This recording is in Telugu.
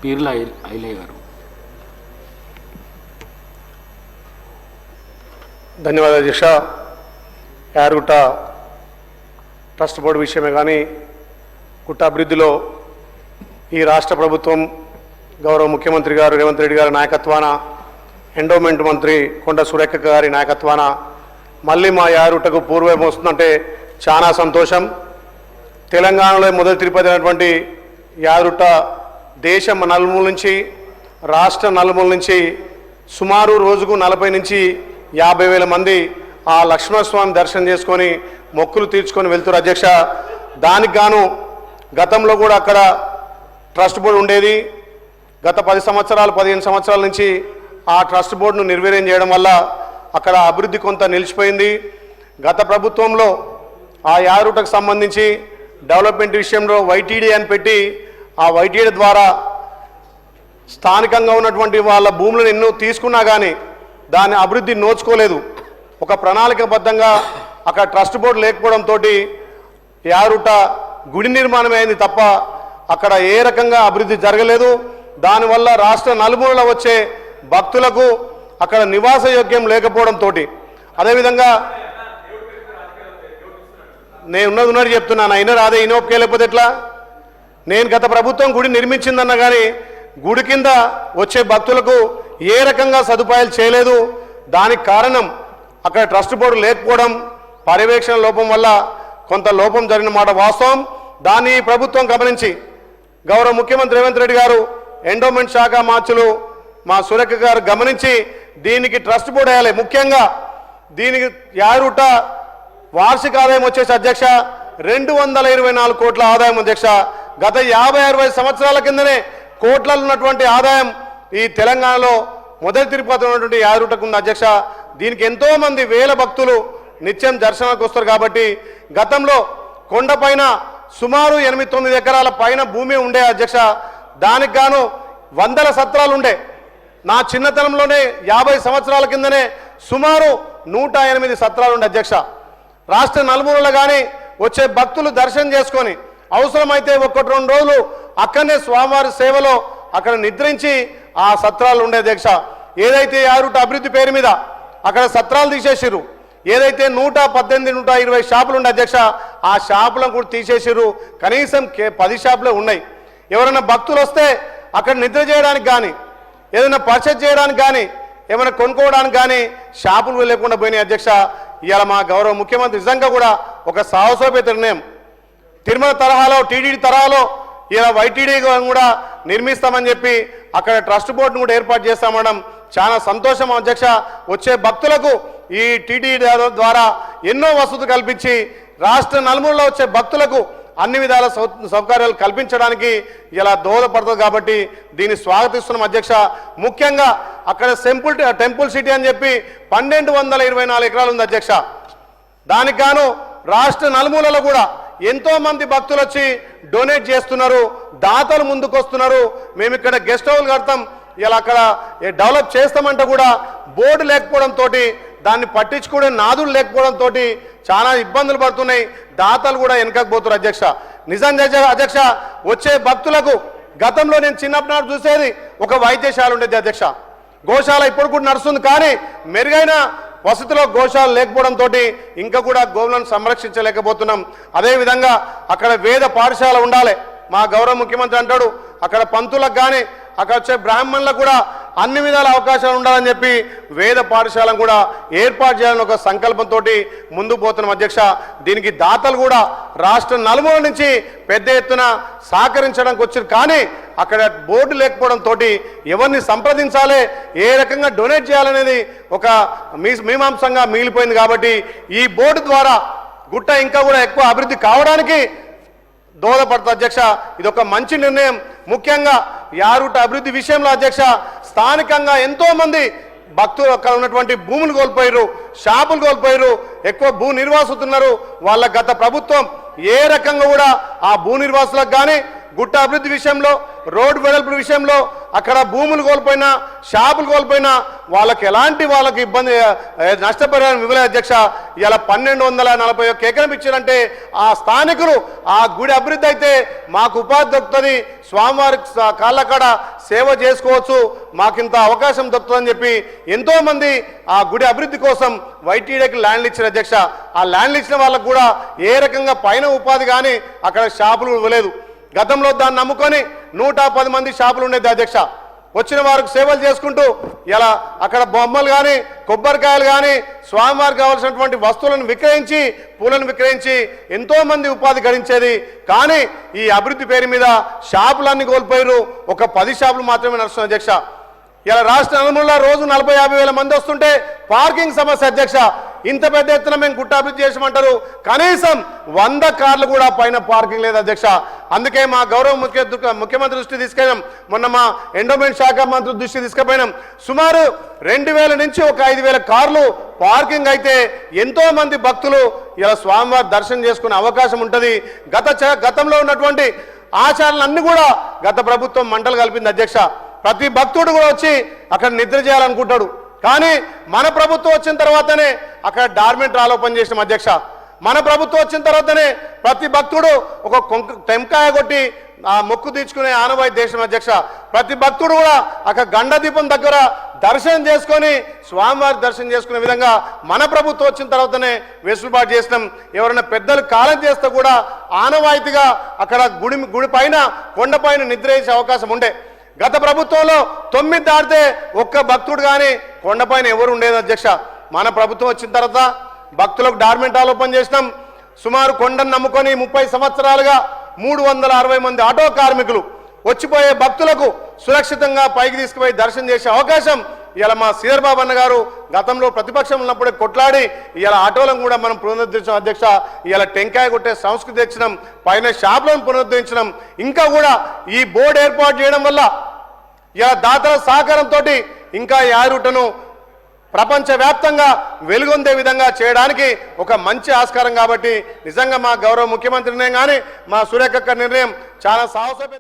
పీర్ల ఐలయ్య గారు. ధన్యవాదాలు అధ్యక్ష. యారుగుట్ట ట్రస్ట్ బోర్డు విషయమే కానీ గుట్ట అభివృద్ధిలో ఈ రాష్ట్ర ప్రభుత్వం గౌరవ ముఖ్యమంత్రి గారు రేవంత్ రెడ్డి గారి నాయకత్వాన, ఎండోమెంట్ మంత్రి కొండ సురేఖ గారి నాయకత్వాన మళ్ళీ మా యారుగుట్టకు పూర్వం వస్తుందంటే చాలా సంతోషం. తెలంగాణలో మొదటి తిరుపతి అయినటువంటి యారుగుట్ట దేశం నలుమూల నుంచి, రాష్ట్ర నలుమూల నుంచి సుమారు రోజుకు 40 నుంచి 50,000 మంది ఆ లక్ష్మణస్వామి దర్శనం చేసుకొని మొక్కులు తీర్చుకొని వెళ్తారు అధ్యక్ష. దానికి గాను గతంలో కూడా అక్కడ ట్రస్ట్ బోర్డు ఉండేది. గత 10 సంవత్సరాలు 15 సంవత్సరాల నుంచి ఆ ట్రస్ట్ బోర్డును నిర్వీర్యం చేయడం వల్ల అక్కడ అభివృద్ధి కొంత నిలిచిపోయింది. గత ప్రభుత్వంలో ఆ యారుగుట్టకు సంబంధించి డెవలప్మెంట్ విషయంలో వైటీడీ అని పెట్టి ఆ వైటీడీ ద్వారా స్థానికంగా ఉన్నటువంటి వాళ్ళ భూములను ఎన్నో తీసుకున్నా కానీ దాని అభివృద్ధి నోచుకోలేదు. ఒక ప్రణాళికబద్ధంగా అక్కడ ట్రస్ట్ బోర్డు లేకపోవడంతో యారుగుట్ట గుడి నిర్మాణం అయింది తప్ప అక్కడ ఏ రకంగా అభివృద్ధి జరగలేదు. దానివల్ల రాష్ట్ర నలుమూలలో వచ్చే భక్తులకు అక్కడ నివాస యోగ్యం లేకపోవడంతో, అదేవిధంగా నేను ఉన్నది చెప్తున్నాను, అయినా రాదే ఇనోప్కే లేకపోతే ఎట్లా? నేను గత ప్రభుత్వం గుడి నిర్మించిందన్న కానీ గుడి కింద వచ్చే భక్తులకు ఏ రకంగా సదుపాయాలు చేయలేదు. దానికి కారణం అక్కడ ట్రస్ట్ బోర్డు లేకపోవడం, పర్యవేక్షణ లోపం వల్ల కొంత లోపం జరిగిన మాట వాస్తవం. దాన్ని ప్రభుత్వం గమనించి గౌరవ ముఖ్యమంత్రి రేవంత్ రెడ్డి గారు, ఎండోమెంట్ శాఖ మార్చులు మా సురేఖ గారు గమనించి దీనికి ట్రస్ట్ బోర్డు వేయాలి. ముఖ్యంగా దీనికి యారుగుట్ట వార్షిక ఆదాయం వచ్చేసి అధ్యక్ష 224 కోట్ల ఆదాయం అధ్యక్ష. గత 50-60 సంవత్సరాల కిందనే కోట్లలో ఉన్నటువంటి ఆదాయం ఈ తెలంగాణలో మొదటి తిరుపతి ఉన్నటువంటి యారుగుట్టకు ఉంది అధ్యక్ష. దీనికి ఎంతోమంది వేల భక్తులు నిత్యం దర్శనానికి వస్తారు కాబట్టి గతంలో కొండపైన సుమారు 8-9 ఎకరాల పైన భూమి ఉండే అధ్యక్ష. దానికి గాను 100 సత్రాలు ఉండే. నా చిన్నతనంలోనే 50 సంవత్సరాల కిందనే సుమారు 108 సత్రాలు ఉండే అధ్యక్ష. రాష్ట్ర నలుమూలలో కానీ వచ్చే భక్తులు దర్శనం చేసుకొని అవసరమైతే 1-2 రోజులు అక్కడనే స్వామివారి సేవలో అక్కడ నిద్రించి ఆ సత్రాలు ఉండే అధ్యక్ష. ఏదైతే యారుగుట్ట అభివృద్ధి పేరు మీద అక్కడ సత్రాలు తీసేసిర్రు, ఏదైతే 118-120 షాపులు ఉండే అధ్యక్ష, ఆ షాపులను కూడా తీసేసిర్రు. కనీసం 10 షాపులే ఉన్నాయి. ఎవరైనా భక్తులు వస్తే అక్కడ నిద్ర చేయడానికి కానీ, ఏదైనా పర్చేజ్ చేయడానికి కానీ, ఏమైనా కొనుక్కోవడానికి కానీ షాపులు లేకుండా పోయినాయి అధ్యక్ష. ఇవాళ మా గౌరవ ముఖ్యమంత్రి నిజంగా కూడా ఒక సాహసోపేత నిర్ణయం, తిరుమల తరహాలో టీటీడీ తరహాలో ఇలా వైటీడీ కూడా నిర్మిస్తామని చెప్పి అక్కడ ట్రస్ట్ బోర్డును కూడా ఏర్పాటు చేస్తామనడం చాలా సంతోషం అధ్యక్ష. వచ్చే భక్తులకు ఈ టీటీడీ ద్వారా ఎన్నో వసతులు కల్పించి రాష్ట్ర నలుమూలలో వచ్చే భక్తులకు అన్ని విధాల సౌకర్యాలు కల్పించడానికి ఇలా దోహదపడుతుంది కాబట్టి దీన్ని స్వాగతిస్తున్నాం అధ్యక్ష. ముఖ్యంగా అక్కడ టెంపుల్ సిటీ అని చెప్పి 1224 ఎకరాలు ఉంది అధ్యక్ష. దానికి గాను రాష్ట్ర నలుమూలలో కూడా ఎంతో మంది భక్తులు వచ్చి డొనేట్ చేస్తున్నారు, దాతలు ముందుకు వస్తున్నారు. మేము ఇక్కడ గెస్ట్ హౌస్ కడతాం, ఇలా అక్కడ డెవలప్ చేస్తామంటే కూడా బోర్డు లేకపోవడంతో, దాన్ని పట్టించుకునే నాదులు లేకపోవడంతో చాలా ఇబ్బందులు పడుతున్నాయి. దాతలు కూడా వెనకపోతున్నారు అధ్యక్ష. నిజంగా అధ్యక్ష వచ్చే భక్తులకు గతంలో నేను చిన్నప్పటి చూసేది ఒక వైద్యశాల ఉండేది అధ్యక్ష. గోశాల ఇప్పుడు కూడా నడుస్తుంది, కానీ మెరుగైన వసతిలో గోశాల లేకపోవడంతో ఇంకా కూడా గోవులను సంరక్షించలేకపోతున్నాం. అదేవిధంగా అక్కడ వేద పాఠశాల ఉండాలి. మా గౌరవ ముఖ్యమంత్రి అంటాడు అక్కడ పంతులకు కానీ అక్కడ వచ్చే బ్రాహ్మణులకు కూడా అన్ని విధాల అవకాశాలు ఉండాలని చెప్పి వేద పాఠశాలను కూడా ఏర్పాటు చేయాలని ఒక సంకల్పంతో ముందుకు పోతున్నాం అధ్యక్ష. దీనికి దాతలు కూడా రాష్ట్ర నలుమూల నుంచి పెద్ద ఎత్తున సహకరించడానికి వచ్చారు, కానీ అక్కడ బోర్డు లేకపోవడంతో ఎవరిని సంప్రదించాలి, ఏ రకంగా డొనేట్ చేయాలనేది ఒక మీమాంసంగా మిగిలిపోయింది. కాబట్టి ఈ బోర్డు ద్వారా గుట్ట ఇంకా కూడా ఎక్కువ అభివృద్ధి కావడానికి దోహదపడుతుంది అధ్యక్ష. ఇది ఒక మంచి నిర్ణయం. ముఖ్యంగా యారుగుట్ట అభివృద్ధి విషయంలో అధ్యక్ష స్థానికంగా ఎంతో మంది భక్తులు అక్కడ ఉన్నటువంటి భూములు కోల్పోయారు, షాపులు కోల్పోయారు, ఎక్కువ భూ నిర్వాసితున్నారు. వాళ్ళ గత ప్రభుత్వం ఏ రకంగా కూడా ఆ భూ నిర్వాసులకు కానీ గుట్ట అభివృద్ధి విషయంలో, రోడ్డు వెడల్పు విషయంలో, అక్కడ భూములు కోల్పోయినా, షాపులు కోల్పోయినా వాళ్ళకి ఎలాంటి వాళ్ళకి ఇబ్బంది నష్టపరిహారం ఇవ్వలేదు అధ్యక్ష. ఇలా 1241 ఎకరం ఇచ్చారంటే ఆ స్థానికులు ఆ గుడి అభివృద్ధి అయితే మాకు ఉపాధి దొరుకుతుంది, స్వామివారి కాళ్ళకాడ సేవ చేసుకోవచ్చు, మాకింత అవకాశం దొరుకుతుందని చెప్పి ఎంతోమంది ఆ గుడి అభివృద్ధి కోసం వైటీడీకి ల్యాండ్లు ఇచ్చారు అధ్యక్ష. ఆ ల్యాండ్లు ఇచ్చిన వాళ్ళకు కూడా ఏ రకంగా పైన ఉపాధి కానీ అక్కడ షాపులు ఇవ్వలేదు. గతంలో దాన్ని నమ్ముకొని 110 మంది షాపులు ఉండేది అధ్యక్ష. వచ్చిన వారికి సేవలు చేసుకుంటూ ఇలా అక్కడ బొమ్మలు కానీ, కొబ్బరికాయలు కానీ, స్వామివారికి కావాల్సినటువంటి వస్తువులను విక్రయించి, పూలను విక్రయించి ఎంతోమంది ఉపాధి గడించేది. కానీ ఈ అభివృద్ధి పేరు మీద షాపులన్నీ కోల్పోయారు. ఒక 10 షాపులు మాత్రమే నడుస్తుంది అధ్యక్ష. ఇలా రాష్ట్ర నలుమూలలా రోజు 40-50 వేల మంది వస్తుంటే పార్కింగ్ సమస్య అధ్యక్ష. ఇంత పెద్ద ఎత్తున మేము గుట్ట అభివృద్ధి చేసామంటారు, కనీసం 100 కార్లు కూడా పైన పార్కింగ్ లేదు అధ్యక్ష. అందుకే మా గౌరవ ముఖ్యమంత్రి దృష్టి తీసుకెళ్ళాం, మొన్న మా ఎండోమెంట్ శాఖ మంత్రి దృష్టి తీసుకుపోయినాం. సుమారు 2000 నుంచి ఒక 5000 కార్లు పార్కింగ్ అయితే ఎంతో మంది భక్తులు ఇలా స్వామివారి దర్శనం చేసుకునే అవకాశం ఉంటుంది. గతంలో ఉన్నటువంటి ఆచారాలన్నీ కూడా గత ప్రభుత్వం మంటలు కలిపింది అధ్యక్ష. ప్రతి భక్తుడు కూడా వచ్చి అక్కడ నిద్ర చేయాలనుకుంటాడు. కానీ మన ప్రభుత్వం వచ్చిన తర్వాతనే అక్కడ డార్మెంట్ ఆలోపన చేసిన అధ్యక్ష. మన ప్రభుత్వం వచ్చిన తర్వాతనే ప్రతి భక్తుడు ఒక టెంకాయ కొట్టి ఆ మొక్కు తీర్చుకునే ఆనవాయి దేశం అధ్యక్ష. ప్రతి భక్తుడు కూడా అక్కడ గండ దీపం దగ్గర దర్శనం చేసుకొని స్వామివారి దర్శనం చేసుకునే విధంగా మన ప్రభుత్వం వచ్చిన తర్వాతనే వెసులుబాటు చేసినాం. ఎవరైనా పెద్దలు కాలం చేస్తే కూడా ఆనవాయితీగా అక్కడ గుడి పైన కొండపైన నిద్ర చేసే అవకాశం ఉండే. గత ప్రభుత్వంలో 9 దాటితే ఒక్క భక్తుడు కానీ కొండపైన ఎవరు ఉండేది అధ్యక్ష. మన ప్రభుత్వం వచ్చిన తర్వాత భక్తులకు డార్మెంట్ ఆలోపన చేసినాం. సుమారు కొండను నమ్ముకొని 30 సంవత్సరాలుగా 360 మంది ఆటో కార్మికులు వచ్చిపోయే భక్తులకు సురక్షితంగా పైకి తీసుకుపోయి దర్శనం చేసే అవకాశం ఇలా మా శ్రీధర్ బాబు అన్న గారు గతంలో ప్రతిపక్షం ఉన్నప్పుడే కొట్లాడి ఇలా ఆటోలను కూడా మనం పునరుద్ధరించాం అధ్యక్ష. ఇలా టెంకాయ కొట్టే సంస్కృతి తెచ్చినాం, పైన షాపులను పునరుద్ధరించినాం. ఇంకా కూడా ఈ బోర్డు ఏర్పాటు చేయడం వల్ల ఇలా దాతల సహకారంతో ఇంకా ఈ ఆరుటను ప్రపంచవ్యాప్తంగా వెలుగొందే విధంగా చేయడానికి ఒక మంచి ఆస్కారం. కాబట్టి నిజంగా మా గౌరవ ముఖ్యమంత్రి నిర్ణయం కానీ మా సురేఖక్క నిర్ణయం చాలా సాహసోపేత.